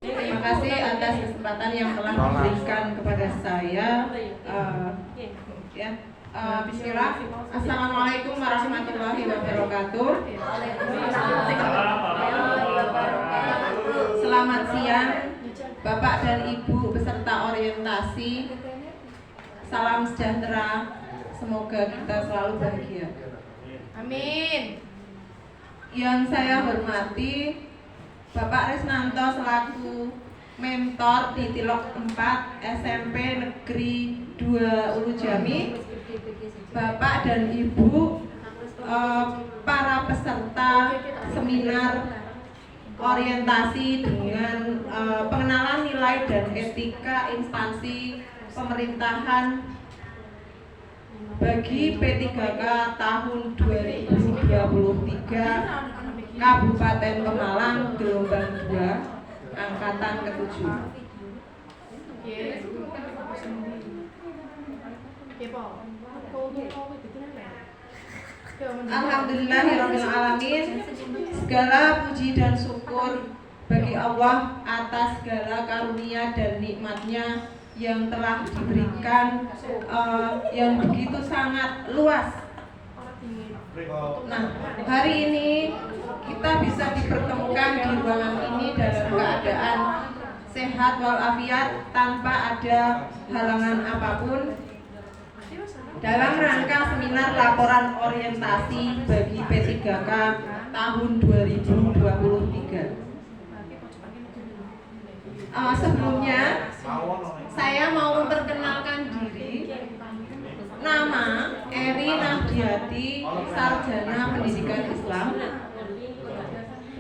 Terima kasih atas kesempatan yang telah diberikan kepada saya. Bismillah. Assalamualaikum warahmatullahi wabarakatuh. Selamat siang, Bapak dan Ibu peserta orientasi. Salam sejahtera. Semoga kita selalu bahagia. Amin. Yang saya hormati Bapak Resnanto selaku mentor di Tilok 4 SMP Negeri 2 Ulu Jami, Bapak dan Ibu para peserta seminar orientasi dengan pengenalan nilai dan etika instansi pemerintahan bagi P3K tahun 2023 Kabupaten Pemalang gelombang 2 angkatan ke-7. Alhamdulillahirrahmanirrahim. Segala puji dan syukur bagi Allah atas segala karunia dan nikmatnya yang telah diberikan yang begitu sangat luas. Nah, hari ini kita bisa dipertemukan di ruangan ini dalam keadaan sehat walafiat tanpa ada halangan apapun dalam rangka seminar laporan orientasi bagi P3K tahun 2023. Sebelumnya saya mau memperkenalkan diri. Nama Eri Nahdiati, Sarjana Pendidikan Islam.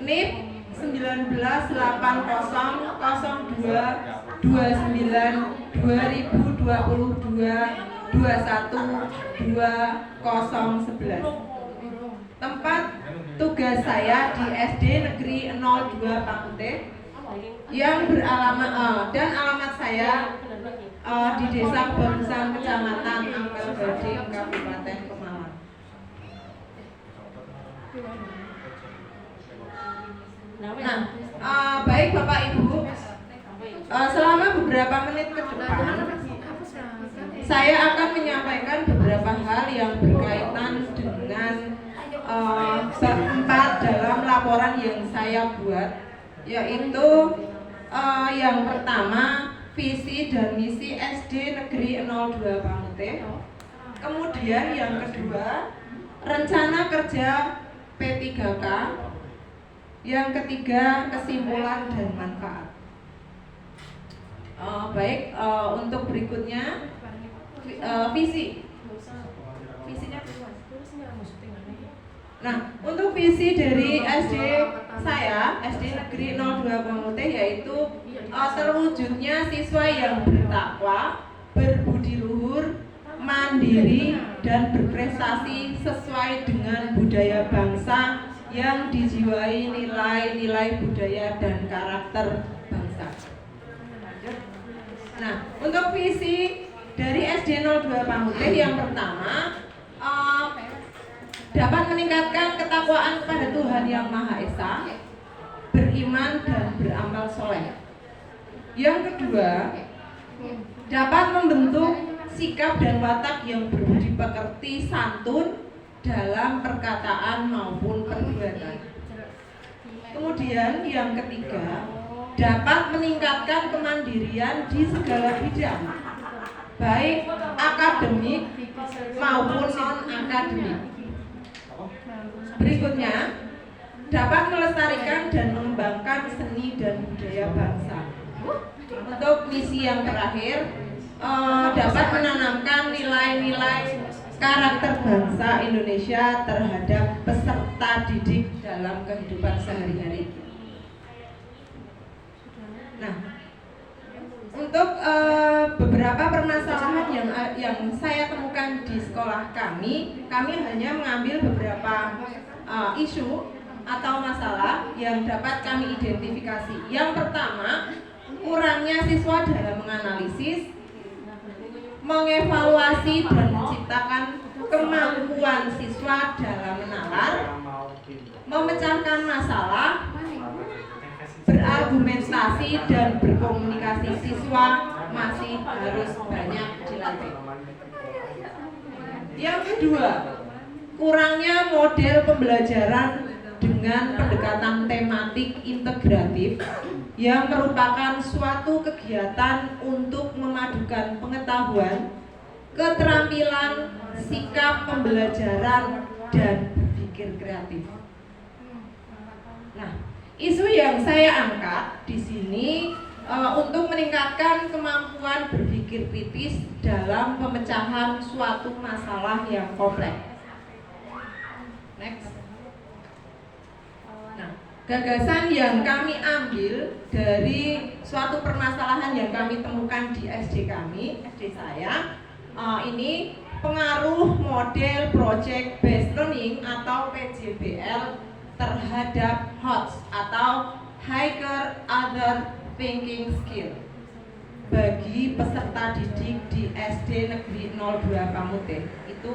NIP 19/8/2022/21/2011. Tempat tugas saya di SD Negeri 02 Pangute yang beralamat dan alamat saya di Desa Bangsang, Kecamatan Ampel Gading, Kabupaten Pemalang. Nah, baik Bapak Ibu, selama beberapa menit ke depan saya akan menyampaikan beberapa hal yang berkaitan dengan bab 4 dalam laporan yang saya buat, yaitu yang pertama visi dan misi SD Negeri 02 Pangute. Kemudian yang kedua rencana kerja P3K. Yang ketiga kesimpulan dan manfaat. Untuk berikutnya visi. Visinya nah, untuk visi dari SD saya, SD Negeri 02 Pangute, yaitu terwujudnya siswa yang bertakwa, berbudi luhur, mandiri, dan berprestasi sesuai dengan budaya bangsa yang dijiwai nilai-nilai budaya dan karakter bangsa. Nah, untuk visi dari SD 02 Pangute yang pertama, dapat meningkatkan ketakwaan kepada Tuhan Yang Maha Esa, beriman dan beramal soleh. Yang kedua, dapat membentuk sikap dan watak yang berbudi pekerti, santun dalam perkataan maupun perbuatan. Kemudian yang ketiga, dapat meningkatkan kemandirian di segala bidang, baik akademik maupun non-akademik. Berikutnya, dapat melestarikan dan mengembangkan seni dan budaya bangsa. Untuk misi yang terakhir, dapat menanamkan nilai-nilai karakter bangsa Indonesia terhadap peserta didik dalam kehidupan sehari-hari. Nah, untuk beberapa permasalahan yang saya temukan di sekolah kami hanya mengambil beberapa isu atau masalah yang dapat kami identifikasi. Yang pertama, kurangnya siswa dalam menganalisis, mengevaluasi dan menciptakan kemampuan siswa dalam menalar, memecahkan masalah, berarti argumentasi dan berkomunikasi siswa masih harus banyak dilatih. Yang kedua, kurangnya model pembelajaran dengan pendekatan tematik integratif yang merupakan suatu kegiatan untuk memadukan pengetahuan, keterampilan, sikap pembelajaran, dan berpikir kreatif. Nah, isu yang saya angkat di sini untuk meningkatkan kemampuan berpikir kritis dalam pemecahan suatu masalah yang kompleks. Next. Nah, gagasan yang kami ambil dari suatu permasalahan yang kami temukan di SD kami, SD saya, ini pengaruh model Project Based Learning atau PJBL terhadap HOTS atau Higher Other Thinking Skill bagi peserta didik di SD Negeri 02 Pamute. Itu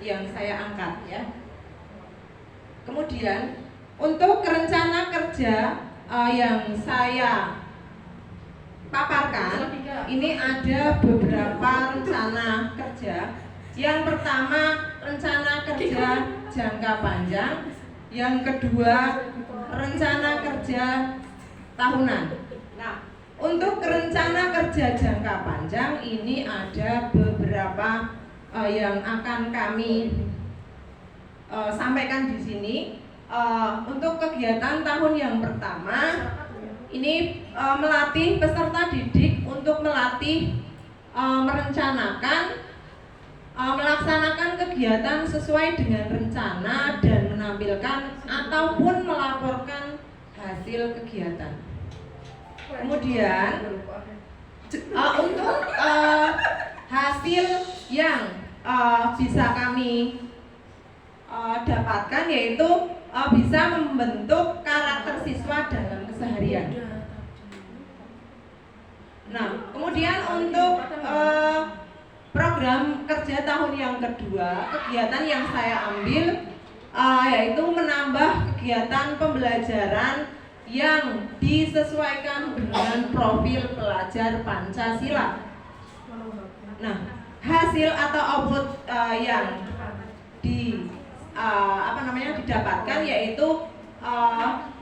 yang saya angkat ya. Kemudian untuk rencana kerja yang saya paparkan, ini ada beberapa rencana kerja. Yang pertama, rencana kerja jangka panjang. Yang kedua, rencana kerja tahunan. Nah, untuk rencana kerja jangka panjang ini ada beberapa yang akan kami sampaikan di sini. Untuk kegiatan tahun yang pertama ini melatih peserta didik untuk melatih merencanakan, melaksanakan kegiatan sesuai dengan rencana dan menampilkan ataupun melaporkan hasil kegiatan. Kemudian untuk hasil yang bisa kami dapatkan yaitu bisa membentuk karakter siswa dalam keseharian. Nah, kemudian untuk program kerja tahun yang kedua, kegiatan yang saya ambil yaitu menambah kegiatan pembelajaran yang disesuaikan dengan profil pelajar Pancasila. Nah, hasil atau output yang didapatkan yaitu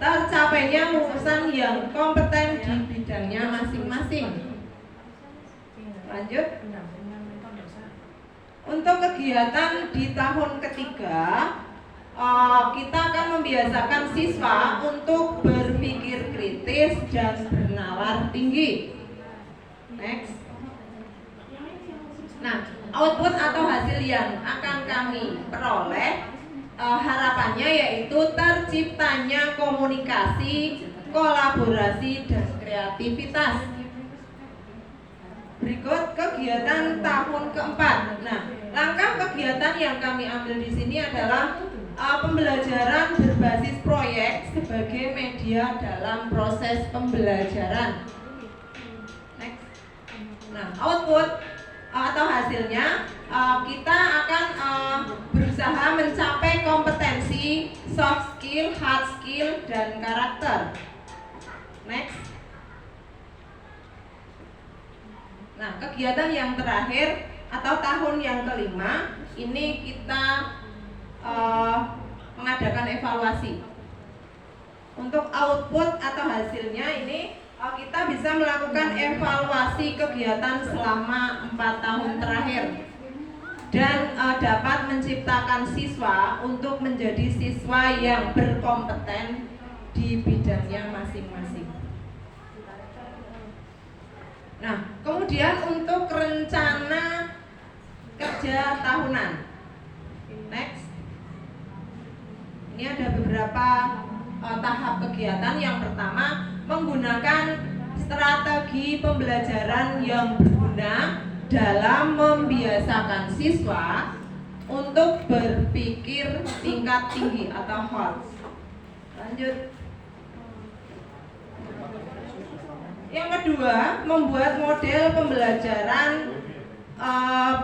tercapainya lulusan yang kompeten di bidangnya masing-masing. Lanjut. Untuk kegiatan di tahun ketiga, kita akan membiasakan siswa untuk berpikir kritis dan bernalar tinggi. Next. Nah, output atau hasil yang akan kami peroleh harapannya yaitu terciptanya komunikasi, kolaborasi, dan kreativitas. Berikut kegiatan tahun keempat. Nah, langkah kegiatan yang kami ambil di sini adalah pembelajaran berbasis proyek sebagai media dalam proses pembelajaran. Next. Nah, output atau hasilnya kita akan berusaha mencapai kompetensi soft skill, hard skill, dan karakter. Next. Nah, kegiatan yang terakhir atau tahun yang kelima ini kita mengadakan evaluasi. Untuk output atau hasilnya ini kita bisa melakukan evaluasi kegiatan selama 4 tahun terakhir dan dapat menciptakan siswa untuk menjadi siswa yang berkompeten di bidangnya masing-masing. Nah, kemudian untuk rencana kerja tahunan. Next. Ini ada beberapa tahap kegiatan. Yang pertama, menggunakan strategi pembelajaran yang berguna dalam membiasakan siswa untuk berpikir tingkat tinggi atau HOTS. Lanjut. Yang kedua, membuat model pembelajaran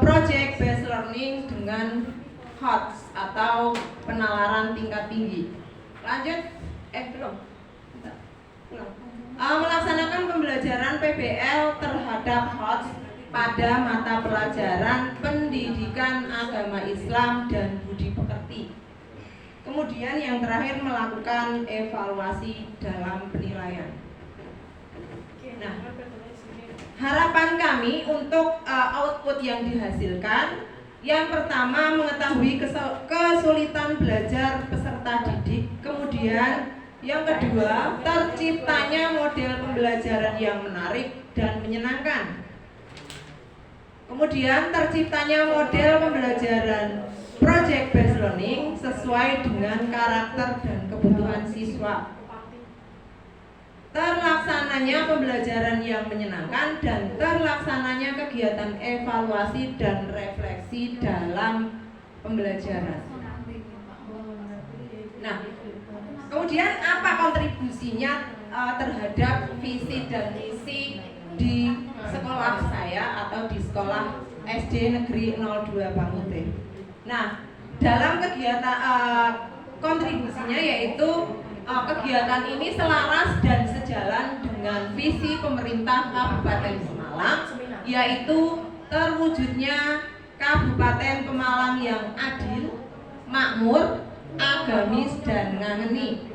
project based learning dengan HOTS atau penalaran tingkat tinggi. Lanjut. Belum. pembelajaran PBL terhadap HOTS pada mata pelajaran pendidikan agama Islam dan budi pekerti. Kemudian yang terakhir melakukan evaluasi dalam penilaian. Nah, harapan kami untuk output yang dihasilkan, yang pertama mengetahui kesulitan belajar peserta didik, kemudian yang kedua terciptanya model pembelajaran yang menarik dan menyenangkan, kemudian terciptanya model pembelajaran project based learning sesuai dengan karakter dan kebutuhan siswa, terlaksananya pembelajaran yang menyenangkan, dan terlaksananya kegiatan evaluasi dan refleksi dalam pembelajaran. Nah, kemudian apa kontribusinya terhadap visi dan misi di sekolah saya atau di sekolah SD Negeri 02 Bangute? Nah, dalam kegiatan kontribusinya yaitu kegiatan ini selaras dan sejalan dengan visi pemerintah Kabupaten Pemalang, yaitu terwujudnya Kabupaten Pemalang yang adil, makmur, agamis, dan ngangeni,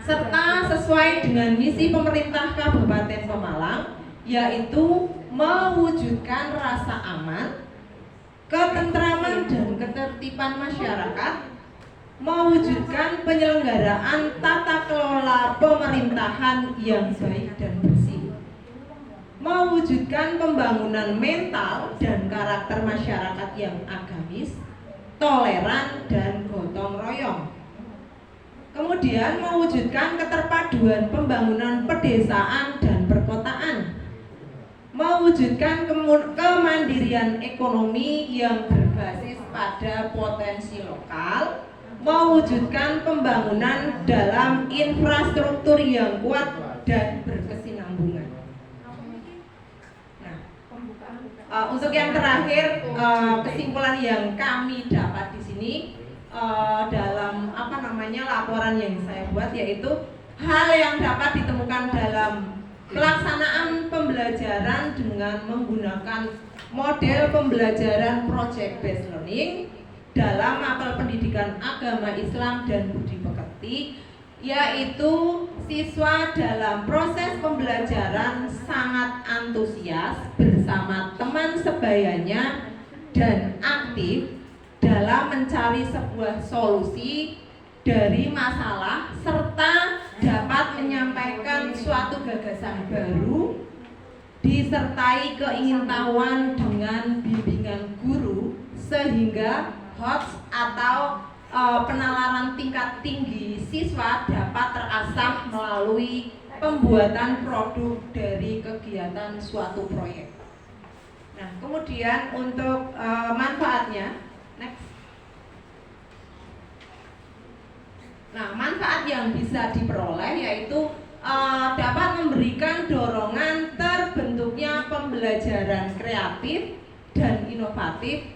serta sesuai dengan misi pemerintah Kabupaten Pemalang, yaitu mewujudkan rasa aman, ketentraman, dan ketertiban masyarakat, mewujudkan penyelenggaraan tata kelola pemerintahan yang baik dan bersih, mewujudkan pembangunan mental dan karakter masyarakat yang agamis, toleran, dan gotong royong. Kemudian mewujudkan keterpaduan pembangunan pedesaan dan perkotaan, mewujudkan kemandirian ekonomi yang berbasis pada potensi lokal, mewujudkan pembangunan dalam infrastruktur yang kuat dan berkesinambungan. Nah, untuk yang terakhir, kesimpulan yang kami dapat di sini dalam laporan yang saya buat, yaitu hal yang dapat ditemukan dalam pelaksanaan pembelajaran dengan menggunakan model pembelajaran project based learning dalam mapel pendidikan agama Islam dan budi pekerti, yaitu siswa dalam proses pembelajaran sangat antusias bersama teman sebayanya dan aktif dalam mencari sebuah solusi dari masalah, serta dapat menyampaikan suatu gagasan baru disertai keingintahuan dengan bimbingan guru, sehingga HOTS atau penalaran tingkat tinggi siswa dapat terasah melalui pembuatan produk dari kegiatan suatu proyek. Nah, kemudian untuk manfaatnya, next. Nah, manfaat yang bisa diperoleh yaitu dapat memberikan dorongan terbentuknya pembelajaran kreatif dan inovatif,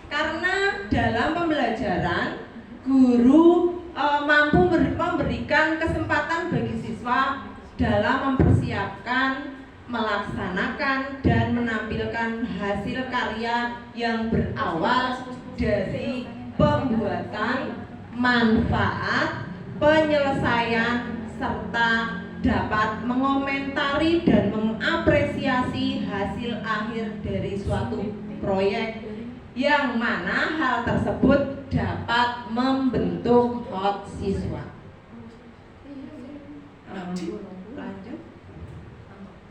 karena dalam pembelajaran guru mampu memberikan kesempatan bagi siswa dalam mempersiapkan, melaksanakan, dan menampilkan hasil karya yang berawal dari pembuatan, manfaat, penyelesaian, serta dapat mengomentari dan mengapresiasi hasil akhir dari suatu proyek, yang mana hal tersebut dapat membentuk HOT siswa. Lanjut.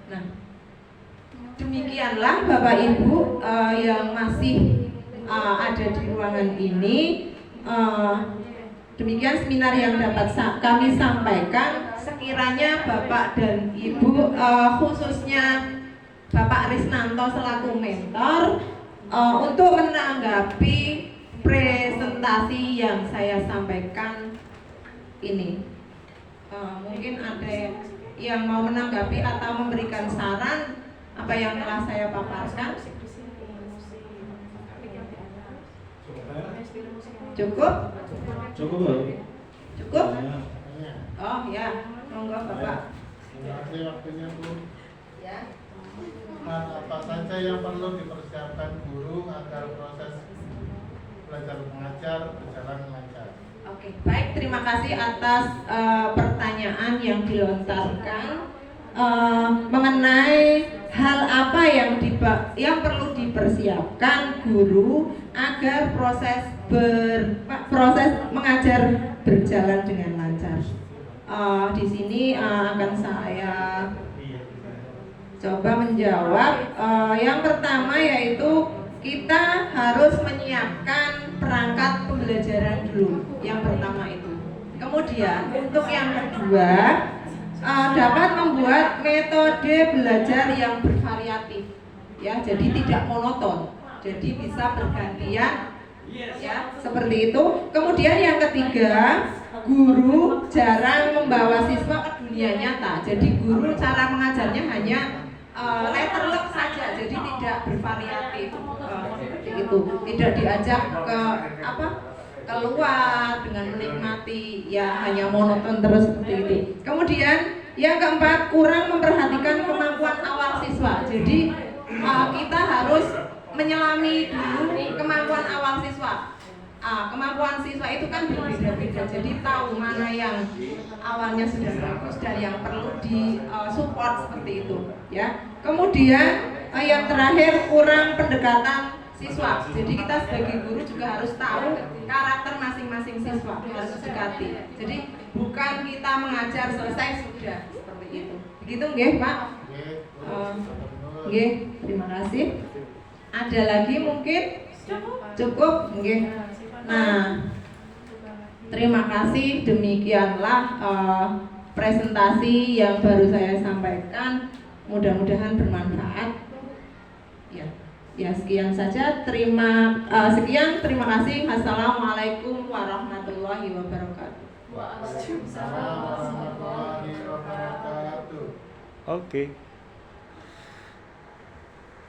Nah, demikianlah Bapak Ibu yang masih ada di ruangan ini. Demikian seminar yang dapat kami sampaikan. Sekiranya Bapak dan Ibu, khususnya Bapak Risnanto selaku mentor, untuk menanggapi presentasi yang saya sampaikan ini, mungkin ada yang mau menanggapi atau memberikan saran apa yang telah saya paparkan. Cukup? Cukup. Cukup? Oh ya, monggo Bapak. Terima kasih waktunya, Bu. Ya. Nah, apa saja yang perlu dipersiapkan guru agar proses belajar mengajar berjalan lancar? Oke, baik, terima kasih atas pertanyaan yang dilontarkan mengenai hal apa yang perlu dipersiapkan guru agar proses mengajar berjalan dengan lancar. Di sini akan saya coba menjawab. Yang pertama yaitu kita harus menyiapkan perangkat pembelajaran dulu. Yang pertama itu. Kemudian untuk yang kedua dapat membuat metode belajar yang bervariatif, ya, jadi tidak monoton, jadi bisa bergantian, ya, seperti itu. Kemudian yang ketiga, guru jarang membawa siswa ke dunia nyata, jadi guru cara mengajarnya hanya letterlock saja, jadi tidak bervariatif, seperti itu, tidak diajak ke keluar dengan menikmati, ya hanya monoton terus seperti itu. Kemudian yang keempat, kurang memperhatikan kemampuan awal siswa. Jadi kita harus menyelami dulu kemampuan awal siswa. Kemampuan siswa itu kan berbeda-beda, jadi tahu mana yang awalnya sudah bagus dan yang perlu di support seperti itu, ya. Kemudian yang terakhir, kurang pendekatan siswa. Jadi kita sebagai guru juga harus tahu karakter masing-masing siswa, harus dekati. Jadi bukan kita mengajar selesai sudah, seperti itu. Begitu nggih, Pak? Nggih, terima kasih. Ada lagi mungkin? Cukup, nggih. Nah, terima kasih. Demikianlah presentasi yang baru saya sampaikan. Mudah-mudahan bermanfaat. Ya, sekian saja. Terima kasih. Assalamualaikum warahmatullahi wabarakatuh. Waalaikumsalam warahmatullahi wabarakatuh. Oke.